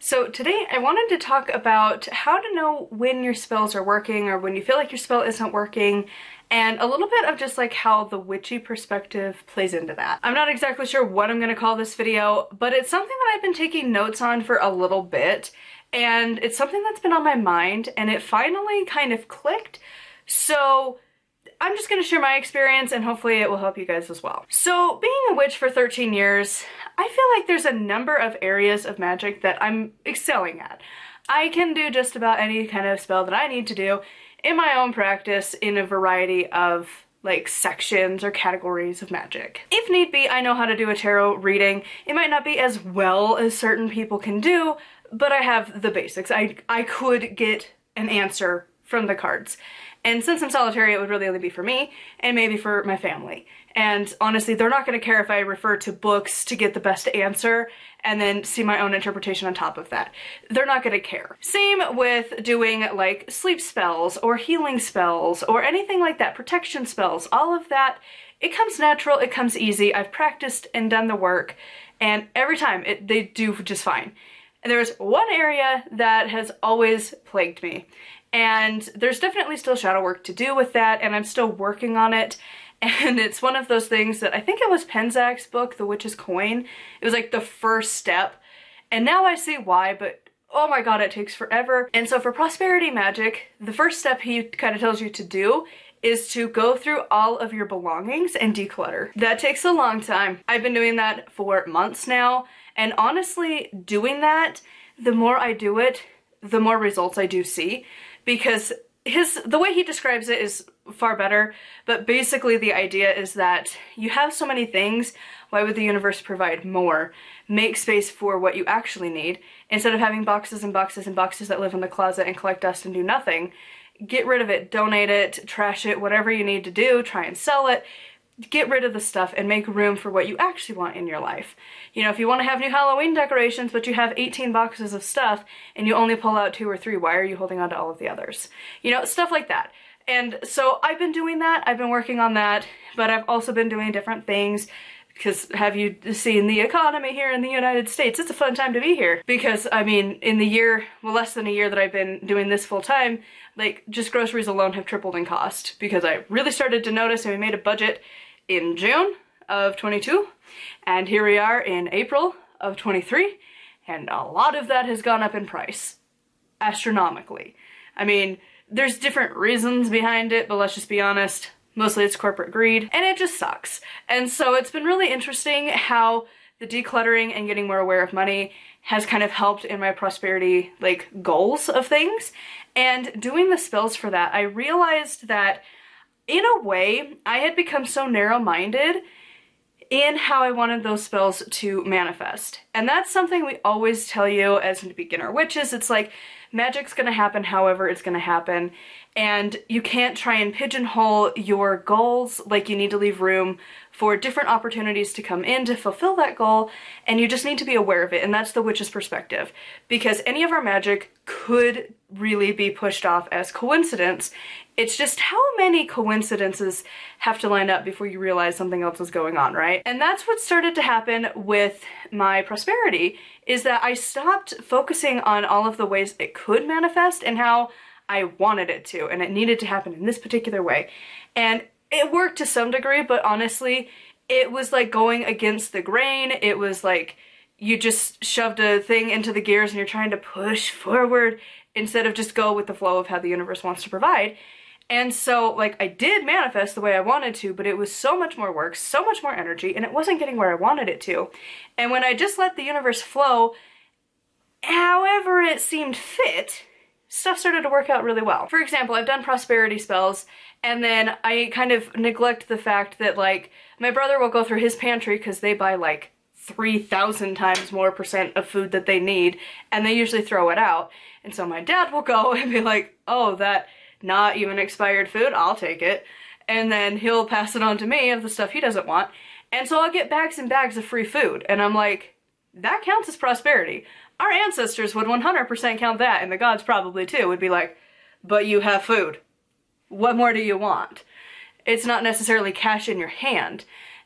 So today I wanted to talk about how to know when your spells are working or when you feel like your spell isn't working, and a little bit of just like how the witchy perspective plays into that. I'm not exactly sure what I'm gonna call this video, but it's something that I've been taking notes on for a little bit, and it's something that's been on my mind, and it finally kind of clicked. So I'm just gonna share my experience and hopefully it will help you guys as well. So being a witch for 13 years, I feel like there's a number of areas of magic that I'm excelling at. I can do just about any kind of spell that I need to do in my own practice in a variety of like sections or categories of magic. If need be, I know how to do a tarot reading. It might not be as well as certain people can do, but I have the basics. I could get an answer from the cards. And since I'm solitary, it would really only be for me and maybe for my family. And honestly, they're not going to care if I refer to books to get the best answer and then see my own interpretation on top of that. They're not going to care. Same with doing like sleep spells or healing spells or anything like that, protection spells, all of that. It comes natural, it comes easy. I've practiced and done the work, and every time they do just fine. And there's one area that has always plagued me. And there's definitely still shadow work to do with that, and I'm still working on it. And it's one of those things that I think it was Penzak's book, The Witch's Coin. It was like the first step. And now I see why, but oh my god, it takes forever. And so for prosperity magic, the first step he kind of tells you to do is to go through all of your belongings and declutter. That takes a long time. I've been doing that for months now, and honestly, doing that, the more I do it, the more results I do see. Because the way he describes it is far better, but basically the idea is that you have so many things, why would the universe provide more? Make space for what you actually need, instead of having boxes and boxes and boxes that live in the closet and collect dust and do nothing. Get rid of it, donate it, trash it, whatever you need to do, try and sell it. Get rid of the stuff and make room for what you actually want in your life. You know, if you want to have new Halloween decorations, but you have 18 boxes of stuff and you only pull out 2 or 3, why are you holding on to all of the others? You know, stuff like that. And so I've been doing that, I've been working on that, but I've also been doing different things. Because have you seen the economy here in the United States? It's a fun time to be here. Because, I mean, in the year, well, less than a year that I've been doing this full time, like, just groceries alone have tripled in cost. Because I really started to notice, and we made a budget in June of 22, and here we are in April of 23, and a lot of that has gone up in price. Astronomically. I mean, there's different reasons behind it, but let's just be honest. Mostly it's corporate greed, and it just sucks. And so it's been really interesting how the decluttering and getting more aware of money has kind of helped in my prosperity, like, goals of things. And doing the spells for that, I realized that in a way, I had become so narrow-minded in how I wanted those spells to manifest. And that's something we always tell you as beginner witches. It's like, magic's gonna happen however it's gonna happen, and you can't try and pigeonhole your goals. Like, you need to leave room for different opportunities to come in to fulfill that goal, and you just need to be aware of it, and that's the witch's perspective. Because any of our magic could really be pushed off as coincidence. It's just how many coincidences have to line up before you realize something else is going on, right? And that's what started to happen with my prosperity, is that I stopped focusing on all of the ways it could manifest and how I wanted it to, and it needed to happen in this particular way. And it worked to some degree, but honestly, it was like going against the grain. It was like you just shoved a thing into the gears and you're trying to push forward instead of just go with the flow of how the universe wants to provide. And so, like, I did manifest the way I wanted to, but it was so much more work, so much more energy, and it wasn't getting where I wanted it to. And when I just let the universe flow, however it seemed fit, stuff started to work out really well. For example, I've done prosperity spells, and then I kind of neglect the fact that, like, my brother will go through his pantry because they buy, like, 3,000 times more % of food that they need, and they usually throw it out. And so my dad will go and be like, oh, that not even expired food, I'll take it. And then he'll pass it on to me of the stuff he doesn't want. And so I'll get bags and bags of free food. And I'm like, that counts as prosperity. Our ancestors would 100% count that, and the gods probably too, would be like, but you have food. What more do you want? It's not necessarily cash in your hand.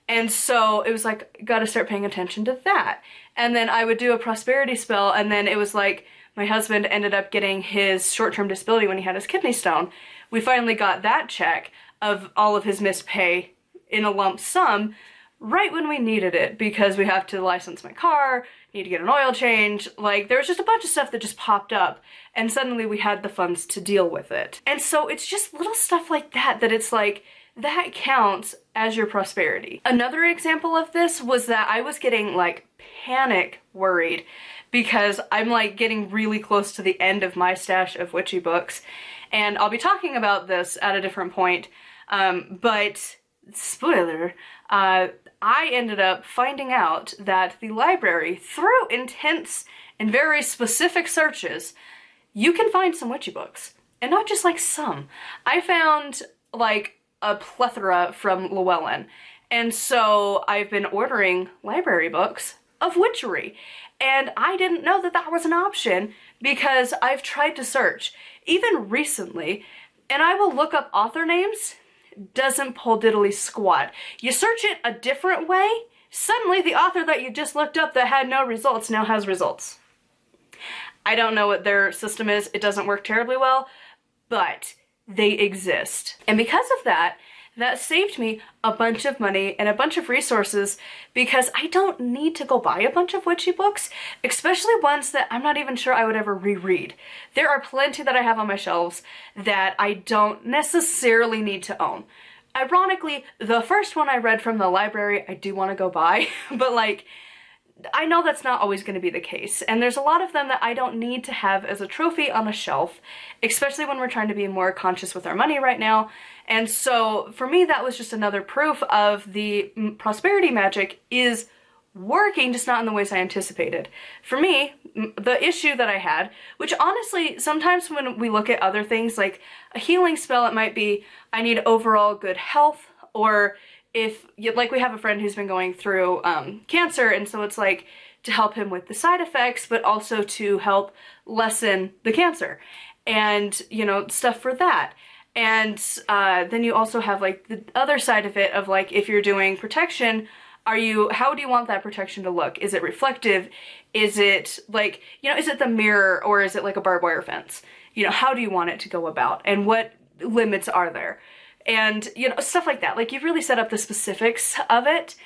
And so it was like, gotta start paying attention to that. and then I would do a prosperity spell, and then it was like my husband ended up getting his short-term disability when he had his kidney stone. We finally got that check of all of his missed pay in a lump sum right when we needed it, because we have to license my car, need to get an oil change, like there was just a bunch of stuff that just popped up, and suddenly we had the funds to deal with it. And so it's just little stuff like that that it's like, that counts as your prosperity. Another example of this was that I was getting like panic worried because I'm like getting really close to the end of my stash of witchy books, and I'll be talking about this at a different point, but spoiler, I ended up finding out that the library, through intense and very specific searches, you can find some witchy books. And not just like some. I found like a plethora from Llewellyn. And so I've been ordering library books of witchery. And I didn't know that that was an option because I've tried to search, even recently, and I will look up author names, doesn't pull diddly squat. You search it a different way, suddenly the author that you just looked up that had no results now has results. I don't know what their system is, it doesn't work terribly well, but they exist. And because of that, that saved me a bunch of money and a bunch of resources because I don't need to go buy a bunch of witchy books, especially ones that I'm not even sure I would ever reread. There are plenty that I have on my shelves that I don't necessarily need to own. Ironically, the first one I read from the library I do want to go buy, but like, I know that's not always going to be the case, and there's a lot of them that I don't need to have as a trophy on a shelf, especially when we're trying to be more conscious with our money right now. And so for me, that was just another proof of the prosperity magic is working, just not in the ways I anticipated. For me, the issue that I had, which honestly, sometimes when we look at other things, like a healing spell, it might be, I need overall good health, or if, like we have a friend who's been going through cancer, and so it's like to help him with the side effects, but also to help lessen the cancer, and, you know, stuff for that. And then you also have like the other side of it of like, if you're doing protection, how do you want that protection to look? Is it reflective? Is it like, you know, is it the mirror, or is it like a barbed wire fence? You know, how do you want it to go about, and what limits are there? And, you know, stuff like that. Like, you've really set up the specifics of it.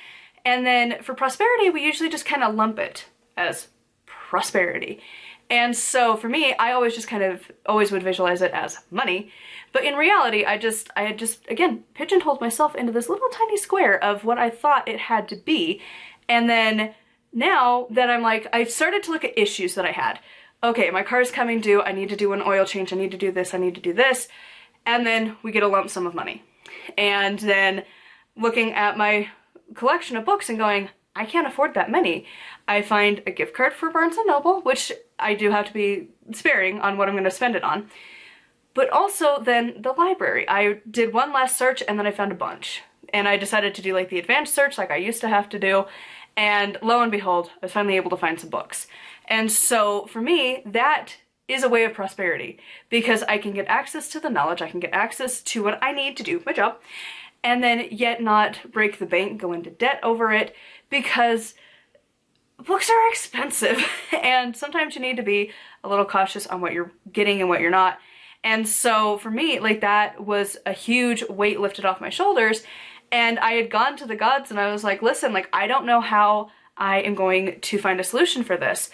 And then for prosperity, we usually just kind of lump it as prosperity. And so for me, I always just kind of always would visualize it as money. But in reality, I had just, again, pigeonholed myself into this little tiny square of what I thought it had to be. And then now that I'm like, I've started to look at issues that I had. Okay, my car's coming due. I need to do an oil change. I need to do this. I need to do this. And then we get a lump sum of money. And then looking at my collection of books and going, I can't afford that many. I find a gift card for Barnes & Noble, which I do have to be sparing on what I'm going to spend it on. But also then the library. I did one last search and then I found a bunch. And I decided to do like the advanced search like I used to have to do. And lo and behold, I was finally able to find some books. And so for me, that is a way of prosperity, because I can get access to the knowledge, I can get access to what I need to do my job, and then yet not break the bank, go into debt over it, because books are expensive, and sometimes you need to be a little cautious on what you're getting and what you're not. And so for me, like, that was a huge weight lifted off my shoulders, and I had gone to the gods and I was like, listen, like, I don't know how I am going to find a solution for this.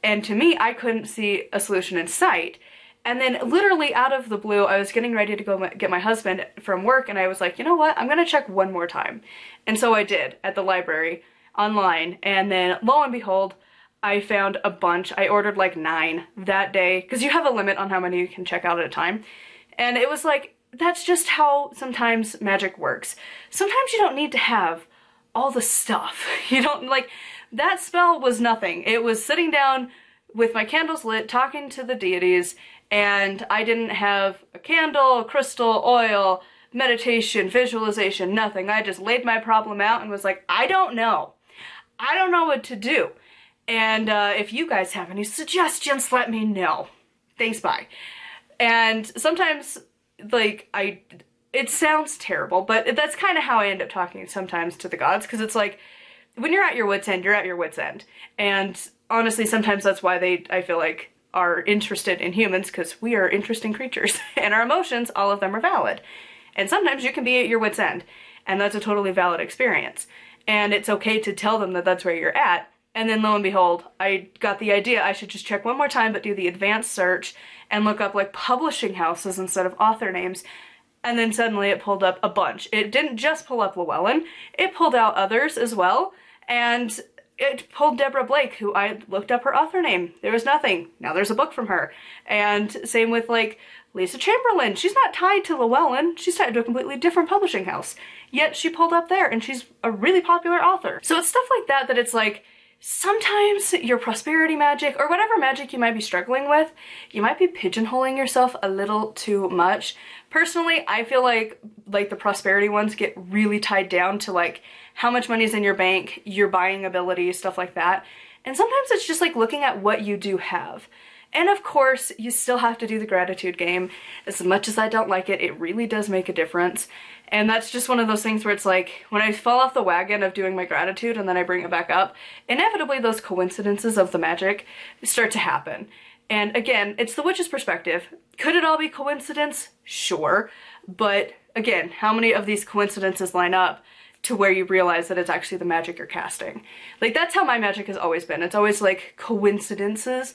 And to me, I couldn't see a solution in sight. And then literally out of the blue, I was getting ready to go get my husband from work, and I was like, you know what, I'm gonna check one more time. And so I did at the library online, and then lo and behold, I found a bunch. I ordered like 9 that day, because you have a limit on how many you can check out at a time. And it was like, that's just how sometimes magic works. Sometimes you don't need to have all the stuff. You don't, like, that spell was nothing. It was sitting down with my candles lit, talking to the deities, and I didn't have a candle, crystal, oil, meditation, visualization, nothing. I just laid my problem out and was like, I don't know. I don't know what to do. And if you guys have any suggestions, let me know. Thanks, bye. And sometimes, like, it sounds terrible, but that's kind of how I end up talking sometimes to the gods, because it's like, when you're at your wit's end, you're at your wit's end. And honestly, sometimes that's why I feel like, are interested in humans, because we are interesting creatures and our emotions, all of them are valid. And sometimes you can be at your wit's end, and that's a totally valid experience. And it's okay to tell them that that's where you're at. And then lo and behold, I got the idea I should just check one more time, but do the advanced search and look up like publishing houses instead of author names. And then suddenly it pulled up a bunch. It didn't just pull up Llewellyn, it pulled out others as well. And it pulled Deborah Blake, who I looked up her author name. There was nothing. Now there's a book from her. And same with like Lisa Chamberlain. She's not tied to Llewellyn. She's tied to a completely different publishing house. Yet she pulled up there and she's a really popular author. So it's stuff like that it's like, sometimes your prosperity magic, or whatever magic you might be struggling with, you might be pigeonholing yourself a little too much. Personally, I feel like the prosperity ones get really tied down to like how much money's in your bank, your buying ability, stuff like that. And sometimes it's just like looking at what you do have. And of course, you still have to do the gratitude game. As much as I don't like it, it really does make a difference. And that's just one of those things where it's like, when I fall off the wagon of doing my gratitude and then I bring it back up, inevitably those coincidences of the magic start to happen. And again, it's the witch's perspective. Could it all be coincidence? Sure. But again, how many of these coincidences line up to where you realize that it's actually the magic you're casting? Like, that's how my magic has always been. It's always like coincidences,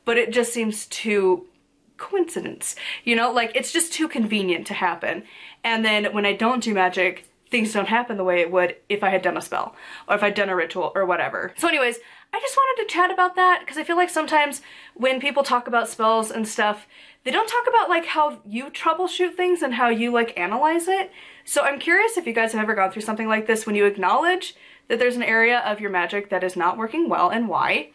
but it just seems too coincidence, you know, like it's just too convenient to happen. And then when I don't do magic, things don't happen the way it would if I had done a spell or if I'd done a ritual or whatever. So anyways, I just wanted to chat about that because I feel like sometimes when people talk about spells and stuff, they don't talk about like how you troubleshoot things and how you like analyze it. So I'm curious if you guys have ever gone through something like this when you acknowledge that there's an area of your magic that is not working well and why.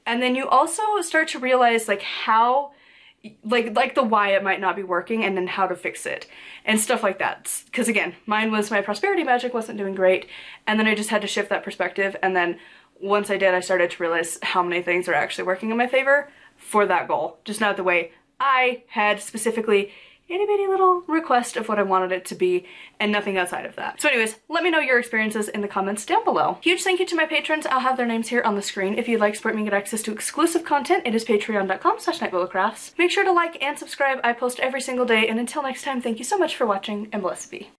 And then you also start to realize like how like the why it might not be working and then how to fix it and stuff like that. Because again, mine was my prosperity magic wasn't doing great, and then I just had to shift that perspective, and then once I did, I started to realize how many things are actually working in my favor for that goal, just not the way I had specifically itty bitty little request of what I wanted it to be and nothing outside of that. So anyways, let me know your experiences in the comments down below. Huge thank you to my patrons. I'll have their names here on the screen. If you'd like to support me and get access to exclusive content, it is patreon.com/nightwillowcrafts. Make sure to like and subscribe. I post every single day, and until next time, thank you so much for watching, and blessed be.